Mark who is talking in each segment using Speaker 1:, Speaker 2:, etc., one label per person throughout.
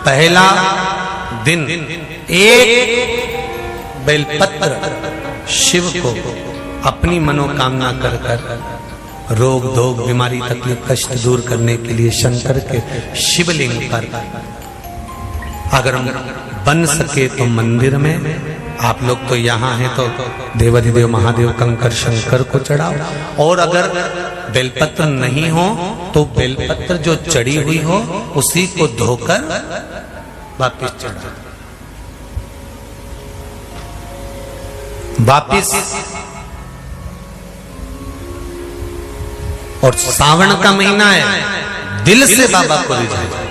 Speaker 1: पहला दिन एक बेलपत्र शिव को अपनी मनोकामना कर कर रोग धोग बीमारी तकलीफ कष्ट दूर करने के लिए शंकर के शिवलिंग पर अगर बन सके तो मंदिर में, आप लोग तो यहाँ हैं तो देवाधिदेव महादेव कंकर शंकर को चढ़ाओ, और अगर बेलपत्र नहीं हो तो बेलपत्र जो चढ़ी हुई हो उसी को धोकर वापिस चढ़ाओ। वापिस और सावन का महीना है, दिल से बाबा को रिझाओ।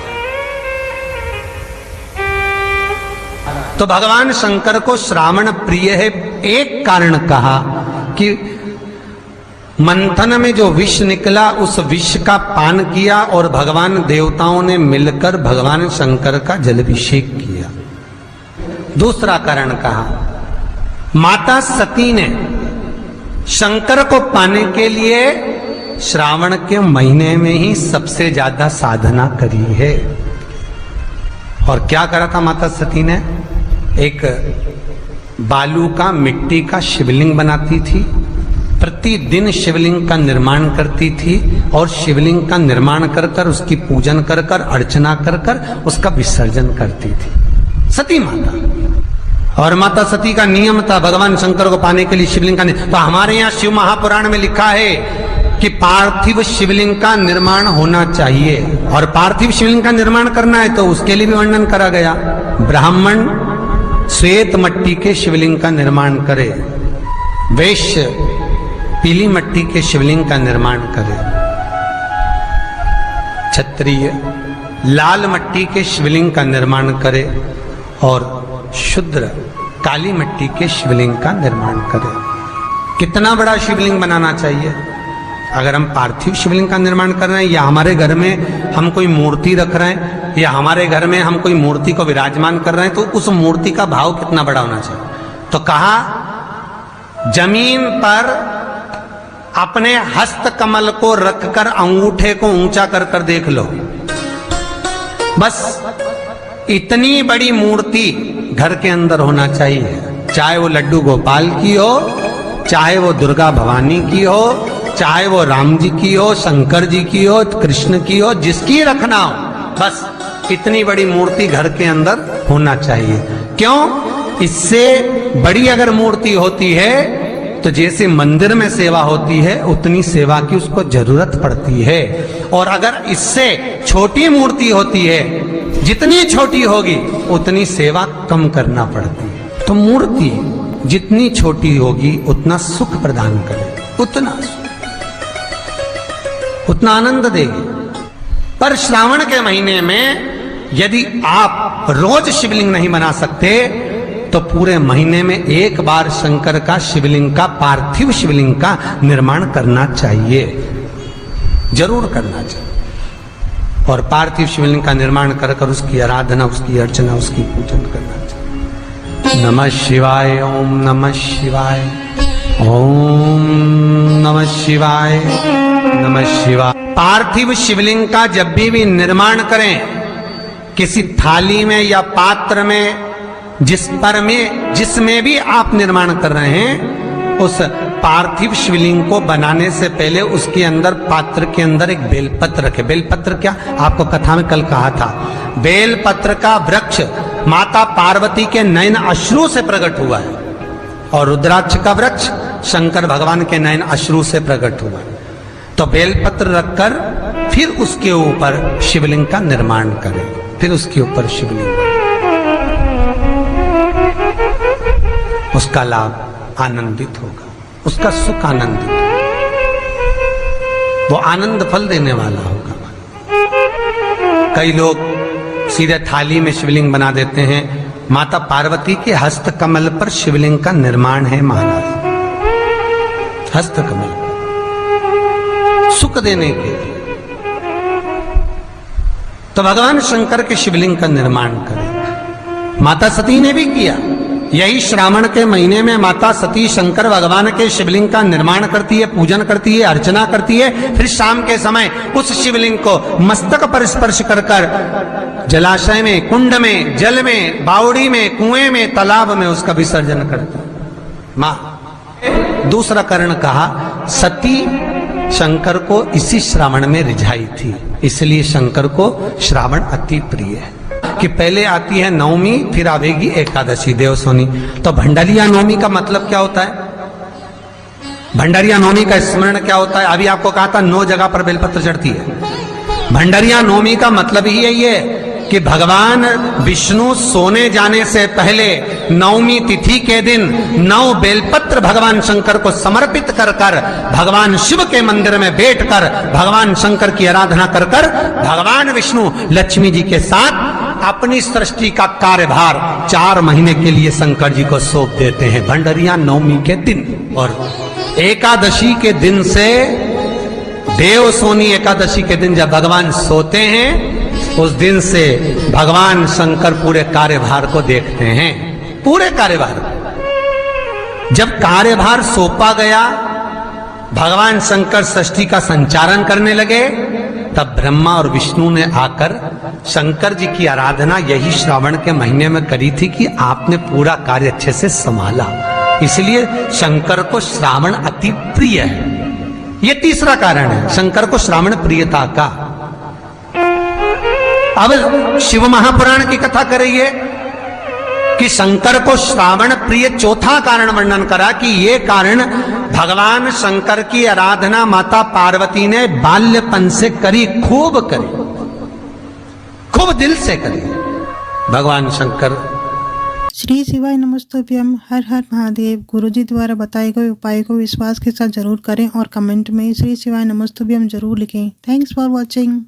Speaker 1: तो भगवान शंकर को श्रावण प्रिय है, एक कारण कहा कि मंथन में जो विष निकला उस विष का पान किया और भगवान देवताओं ने मिलकर भगवान शंकर का जलाभिषेक किया। दूसरा कारण कहा, माता सती ने शंकर को पाने के लिए श्रावण के महीने में ही सबसे ज्यादा साधना करी है। और क्या करा था माता सती ने? एक बालू का मिट्टी का शिवलिंग बनाती थी, प्रतिदिन शिवलिंग का निर्माण करती थी और शिवलिंग का निर्माण कर कर उसकी पूजन कर कर अर्चना कर कर उसका विसर्जन करती थी सती माता। और माता सती का नियम था भगवान शंकर को पाने के लिए शिवलिंग का। तो हमारे यहाँ शिव महापुराण में लिखा है कि पार्थिव शिवलिंग का निर्माण होना चाहिए, और पार्थिव शिवलिंग का निर्माण करना है तो उसके लिए भी वर्णन करा गया। ब्राह्मण श्वेत मट्टी के शिवलिंग का निर्माण करे, वैश्य पीली मट्टी के शिवलिंग का निर्माण करे, क्षत्रिय लाल मट्टी के शिवलिंग का निर्माण करे और शूद्र काली मट्टी के शिवलिंग का निर्माण करे। कितना बड़ा शिवलिंग बनाना चाहिए? अगर हम पार्थिव शिवलिंग का निर्माण कर रहे हैं या हमारे घर में हम कोई मूर्ति रख रहे हैं या हमारे घर में हम कोई मूर्ति को विराजमान कर रहे हैं तो उस मूर्ति का भाव कितना बड़ा होना चाहिए? तो कहा, जमीन पर अपने हस्त कमल को रखकर अंगूठे को ऊंचा कर कर देख लो, बस इतनी बड़ी मूर्ति घर के अंदर होना चाहिए। चाहे वो लड्डू गोपाल की हो, चाहे वो दुर्गा भवानी की हो, चाहे वो राम जी की हो, शंकर जी की हो, कृष्ण की हो, जिसकी रखना हो, बस इतनी बड़ी मूर्ति घर के अंदर होना चाहिए। क्यों? इससे बड़ी अगर मूर्ति होती है तो जैसे मंदिर में सेवा होती है उतनी सेवा की उसको जरूरत पड़ती है, और अगर इससे छोटी मूर्ति होती है, जितनी छोटी होगी उतनी सेवा कम करना पड़ती है। तो मूर्ति जितनी छोटी होगी उतना सुख प्रदान करे, उतना आनंद देगी। पर श्रावण के महीने में यदि आप रोज शिवलिंग नहीं बना सकते तो पूरे महीने में एक बार शंकर का शिवलिंग का, पार्थिव शिवलिंग का निर्माण करना चाहिए, जरूर करना चाहिए। और पार्थिव शिवलिंग का निर्माण कर कर उसकी आराधना, उसकी अर्चना, उसकी पूजन करना चाहिए। नमः शिवाय, ओम नमः शिवाय, ओम नमः शिवाय, नमः शिवाय। पार्थिव शिवलिंग का जब भी निर्माण करें, किसी थाली में या पात्र में, जिसमें भी आप निर्माण कर रहे हैं, उस पार्थिव शिवलिंग को बनाने से पहले उसके अंदर, पात्र के अंदर एक बेलपत्र रखे। बेलपत्र क्या, आपको कथा में कल कहा था, बेलपत्र का वृक्ष माता पार्वती के नयन अश्रु से प्रकट हुआ है, और रुद्राक्ष का वृक्ष शंकर भगवान के नयन अश्रु से प्रकट हुआ है। तो बेलपत्र रखकर फिर उसके ऊपर शिवलिंग का निर्माण करें, फिर उसके ऊपर शिवलिंग, उसका लाभ आनंदित होगा, उसका सुख आनंदित होगा, वो आनंद फल देने वाला होगा। कई लोग सीधे थाली में शिवलिंग बना देते हैं। माता पार्वती के हस्त कमल पर शिवलिंग का निर्माण है महाराज, हस्त कमल सुख देने के लिए। तो भगवान शंकर के शिवलिंग का निर्माण करें। माता सती ने भी किया, यही श्रावण के महीने में माता सती शंकर भगवान के शिवलिंग का निर्माण करती है, पूजन करती है, अर्चना करती है। फिर शाम के समय उस शिवलिंग को मस्तक पर स्पर्श कर कर जलाशय में, कुंड में, जल में, बावड़ी में, कुएं में, तालाब में उसका विसर्जन करती है मां। दूसरा कारण कहा, सती शंकर को इसी श्रावण में रिझाई थी, इसलिए शंकर को श्रावण अति प्रिय है। कि पहले आती है नवमी, फिर आवेगी एकादशी देवसोनी। तो भंडारिया नवमी का मतलब क्या होता है? भंडारिया नवमी का स्मरण क्या होता है? अभी आपको कहा था 9 जगह पर बेलपत्र चढ़ती है। भंडारिया नवमी का मतलब ही यही है कि भगवान विष्णु सोने जाने से पहले नवमी तिथि के दिन 9 बेलपत्र भगवान शंकर को समर्पित कर कर भगवान शिव के मंदिर में बैठकर भगवान शंकर की आराधना कर कर भगवान विष्णु लक्ष्मी जी के साथ अपनी सृष्टि का कार्यभार 4 महीने के लिए शंकर जी को सौंप देते हैं भंडारिया नवमी के दिन। और एकादशी के दिन से, देवसोनी एकादशी के दिन जब भगवान सोते हैं, उस दिन से भगवान शंकर पूरे कार्यभार को देखते हैं, पूरे कार्यभार को। जब कार्यभार सौंपा गया, भगवान शंकर सृष्टि का संचालन करने लगे, तब ब्रह्मा और विष्णु ने आकर शंकर जी की आराधना यही श्रावण के महीने में करी थी कि आपने पूरा कार्य अच्छे से संभाला, इसलिए शंकर को श्रावण अति प्रिय है। यह तीसरा कारण है शंकर को श्रावण प्रियता का। अब शिव महापुराण की कथा करिए कि शंकर को श्रावण प्रिय चौथा कारण वर्णन करा कि ये कारण भगवान शंकर की आराधना माता पार्वती ने बाल्यपन से करी, खूब करी, खूब दिल से करी भगवान शंकर।
Speaker 2: श्री शिवाय नमस्तुभ्यम। हर हर महादेव। गुरुजी द्वारा बताए गए उपाय को विश्वास के साथ जरूर करें और कमेंट में श्री शिवाय नमस्तुभ्यम जरूर लिखें। Thanks for watching.